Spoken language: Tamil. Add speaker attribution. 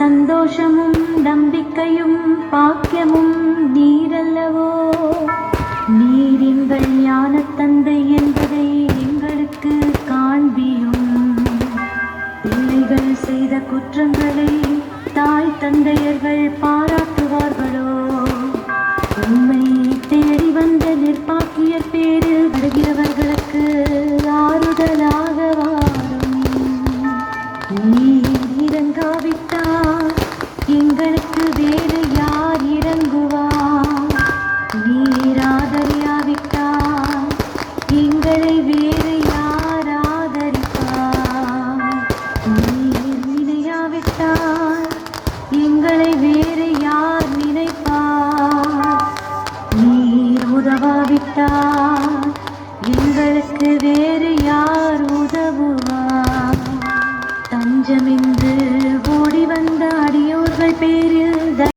Speaker 1: சந்தோஷமும் நம்பிக்கையும் பாக்கியமும் நீரல்லவோ. நீர் எங்கள் ஞான தந்தை என்பதை எங்களுக்கு காண்பியும். பிள்ளைகள் செய்த குற்றங்களை தாய் தந்தையர்கள் பாராட்டுவார்களோ? உண்மை தேடி வந்த நிர்பாக்கியர் பேரில் வருகிறவர்களுக்கு ஆறுதலாக வாரும். நீர் இறங்காவிட்டால் எங்களுக்கு வேறு யார் இறங்குவார்? நீர் ஆதரியாவிட்டால் எங்களை வேறு யார் ஆதரிப்பார்? நீர் நினையாவிட்டால் எங்களை வேறு யார் நினைப்பார்? நீர் உதவாவிட்டால் எங்களுக்கு வேறு யார் உதவுவார்? தஞ்சமென்று ஓடி வந்த அடியோர்கள் பேரில்